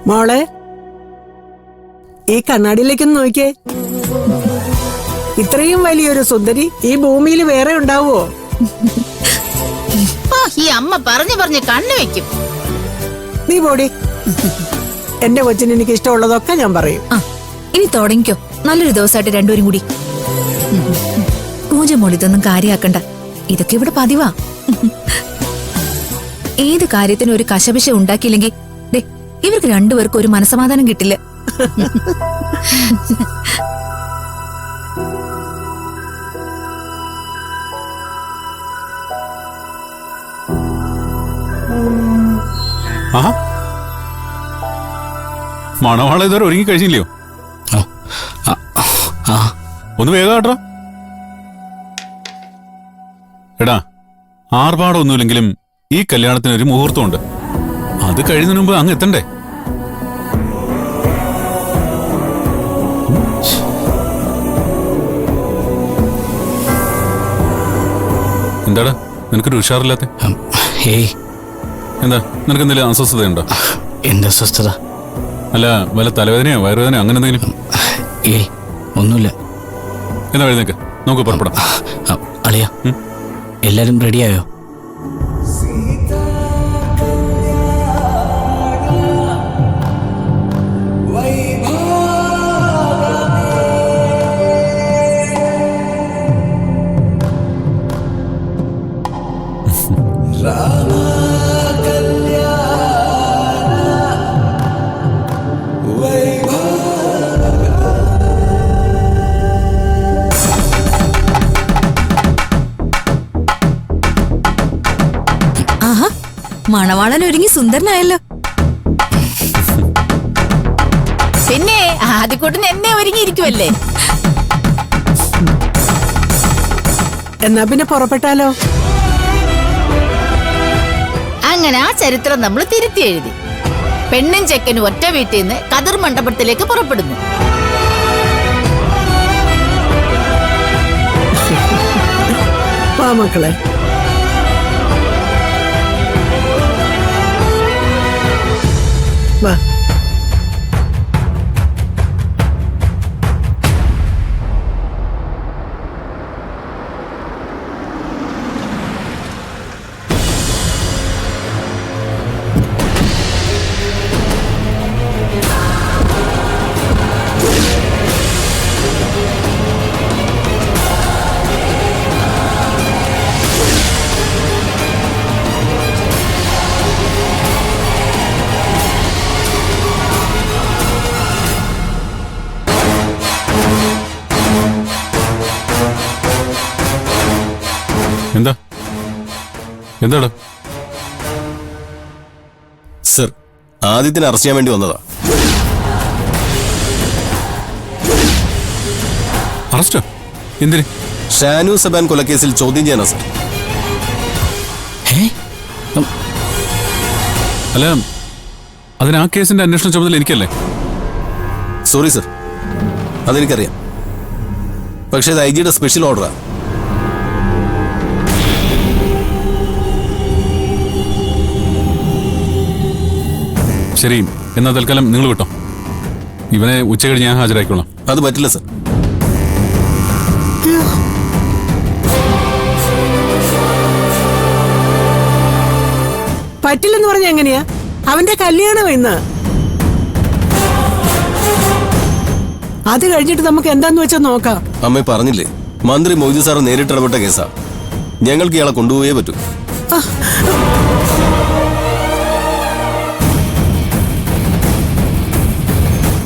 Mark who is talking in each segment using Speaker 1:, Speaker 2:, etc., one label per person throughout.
Speaker 1: മോളെ, ഈ കണ്ണാടിയിലേക്കൊന്ന് നോക്കിയേ. ഇത്രയും വലിയൊരു സുന്ദരി ഈ ഭൂമിയിൽ വേറെ ഉണ്ടാവുമോ?
Speaker 2: ഈ അമ്മ പറഞ്ഞു കണ്ണു വെക്കും.
Speaker 1: നീ പോടി. എന്റെ കൊച്ചിന് എനിക്ക് ഇഷ്ടമുള്ളതൊക്കെ ഞാൻ പറയും.
Speaker 3: ഇനി തുടങ്ങിക്കോ. നല്ലൊരു ദിവസമായിട്ട് രണ്ടുപേരും കൂടി. പൂജ മോളിതൊന്നും കാര്യാക്കണ്ട. ഇതൊക്കെ ഇവിടെ പതിവാ. ഏത് കാര്യത്തിനും ഒരു കശപിശ ഉണ്ടാക്കിയില്ലെങ്കിൽ ഇവർക്ക് രണ്ടുപേർക്കും ഒരു മനസമാധാനം കിട്ടില്ല.
Speaker 4: മണവാള ഇതുവരെ ഒരുങ്ങി കഴിഞ്ഞില്ലയോ? ഒന്ന് വേഗം കേട്ടോ. എടാ, ആർഭാടമൊന്നുമില്ലെങ്കിലും ഈ കല്യാണത്തിന് ഒരു മുഹൂർത്തമുണ്ട്. അത് കഴിയുന്നതിന് മുമ്പ് അങ്ങ് എത്തണ്ടേ? എന്താടാ നിനക്കൊരു ഉഷാറില്ലാത്ത? എന്താ നിനക്ക് എന്തെങ്കിലും അസ്വസ്ഥതയുണ്ടോ?
Speaker 5: എന്താ അസ്വസ്ഥത?
Speaker 4: അല്ല, വല്ല തലവേദനയോ വയറുവേദനയോ അങ്ങനെ എന്തെങ്കിലും?
Speaker 5: ഒന്നുമില്ല.
Speaker 4: എന്നാ എഴുന്നേക്ക്, നമുക്ക് പുറപ്പെടാം.
Speaker 5: അളിയ, എല്ലാരും റെഡിയായോ?
Speaker 3: മണവാളൻ ഒരുങ്ങി സുന്ദരനായല്ലോ.
Speaker 2: പിന്നെ ആദ്യക്കൂട്ടിന് എന്നെ ഒരുങ്ങിയിരിക്കുമല്ലേ?
Speaker 1: എന്നാ പിന്നെ പുറപ്പെട്ടാലോ?
Speaker 2: അങ്ങനെ ആ ചരിത്രം നമ്മൾ തിരുത്തി എഴുതി. പെണ്ണും ചെക്കനും ഒറ്റ വീട്ടിൽ നിന്ന് കതിർ മണ്ഡപത്തിലേക്ക് പുറപ്പെടുന്നു.
Speaker 1: വാ മക്കളെ. വാ.
Speaker 4: എന്താ എന്താടാ?
Speaker 6: സർ, ആദിത്യനെ അറസ്റ്റ് ചെയ്യാൻ വേണ്ടി വന്നതാ.
Speaker 4: അറസ്റ്റോ? എന്തിന്?
Speaker 6: ഷാനു സബാൻ കൊലക്കേസിൽ ചോദ്യം ചെയ്യാനാ സർ.
Speaker 4: അല്ല, അതിന് ആ കേസിന്റെ അന്വേഷണ ചുമതല എനിക്കല്ലേ?
Speaker 6: സോറി സർ, അതെനിക്കറിയാം. പക്ഷേ ഇത് IG-യുടെ സ്പെഷ്യൽ ഓർഡറാണ്.
Speaker 4: ശരി, എന്നാ തൽക്കാലം നിങ്ങൾ വിട്ടോ. ഇവനെ ഉച്ച കഴിഞ്ഞ് ഞാൻ ഹാജരാക്കിക്കോളാം.
Speaker 6: അത് പറ്റില്ല സർ.
Speaker 1: പറ്റില്ലെന്ന് പറഞ്ഞ എങ്ങനെയാ? അവന്റെ കല്യാണം ഇന്ന്. അത് കഴിഞ്ഞിട്ട് നമുക്ക് എന്താന്ന് വെച്ചാൽ നോക്കാം.
Speaker 6: അമ്മ പറഞ്ഞില്ലേ, മന്ത്രി മൊയ്തു സാർ നേരിട്ട് ഇടപെട്ട കേസാ. ഞങ്ങൾക്ക് ഇയാളെ കൊണ്ടുപോയേ പറ്റൂ.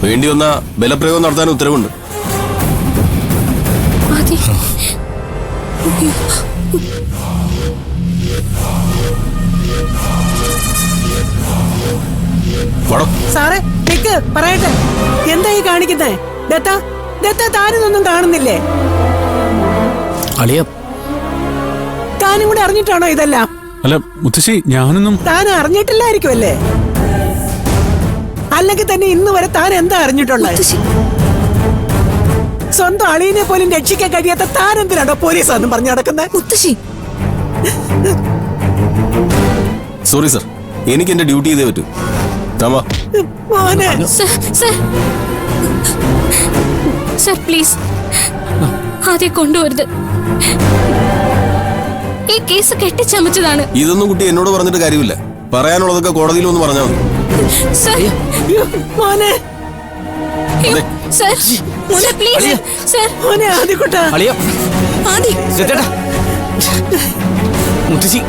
Speaker 6: വേണ്ടി വന്ന ബലപ്രയോഗം നടത്താൻ ഉത്തരവുണ്ട്. വടോ.
Speaker 1: സാറേ നിക്ക്, പറയട്ടെ. എന്താ ഈ കാണിക്കുന്നേ? ദത്ത താനിതൊന്നും കാണുന്നില്ലേ?
Speaker 5: അളിയ,
Speaker 1: താനും കൂടെ അറിഞ്ഞിട്ടാണോ ഇതെല്ലാം?
Speaker 4: അല്ല മുത്തശ്ശി, ഞാനൊന്നും.
Speaker 1: താൻ അറിഞ്ഞിട്ടില്ലായിരിക്കുമല്ലേ? അല്ലെങ്കിൽ തന്നെ ഇന്ന് വരെ താൻ എന്താ അറിഞ്ഞിട്ടുള്ളത്? സ്വന്തം അളിയനെ പോലും രക്ഷിക്കാൻ കഴിയാത്ത താൻ എന്തിനാണോ പോലീസാന്നും പറഞ്ഞു നടക്കുന്നത്?
Speaker 3: മുത്തശ്ശി,
Speaker 6: സോറി സർ, എനിക്ക് എന്റെ ഡ്യൂട്ടി ചെയ്തേ പറ്റൂ. താമാ.
Speaker 1: മോനെ,
Speaker 7: സർ പ്ലീസ് ആദ്യം കൊണ്ടുവരുത്. ഈ കേസ് കെട്ടിച്ചമച്ചതാണ്.
Speaker 6: ഇതൊന്നും കുട്ടി എന്നോട് പറഞ്ഞിട്ട് കാര്യമില്ല. പറയാനുള്ളതൊക്കെ കോടതിയിൽ ഒന്ന് പറഞ്ഞാൽ മതി.
Speaker 7: സർ,
Speaker 1: മോനെ,
Speaker 7: അയ്യോ, സർ, മോനെ പ്ലീസ് സർ.
Speaker 1: മോനെ ആദിക്കുട്ടാ.
Speaker 5: അളിയ,
Speaker 1: ആദി,
Speaker 5: ചേട്ടാ, മുത്തശ്ശി.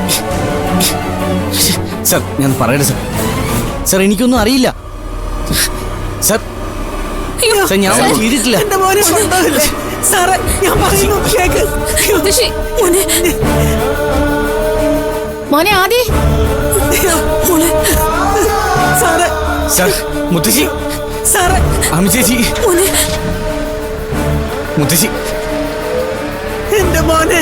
Speaker 5: സർ, ഞാൻ പറയട്ടെ സർ. സർ, എനിക്കൊന്നും അറിയില്ല സർ.
Speaker 7: അയ്യോ,
Speaker 5: സർ, ഞാൻ ഒന്നും ചെയ്തിട്ടില്ല.
Speaker 1: എന്റെ മോനെ കൊണ്ടുപോകില്ലേ? സാറേ, ഞാൻ പറയുന്നു കേക്ക്.
Speaker 7: മുത്തശ്ശി, മോനെ,
Speaker 2: മോനെ ആദി.
Speaker 1: മോനെ, സാറേ,
Speaker 5: സർ, മുത്തശ്ശി,
Speaker 1: സാറേ,
Speaker 5: അമ്മ ചേച്ചി,
Speaker 7: മോനെ,
Speaker 5: മുത്തശ്ശി.
Speaker 1: എന്റെ മോനെ.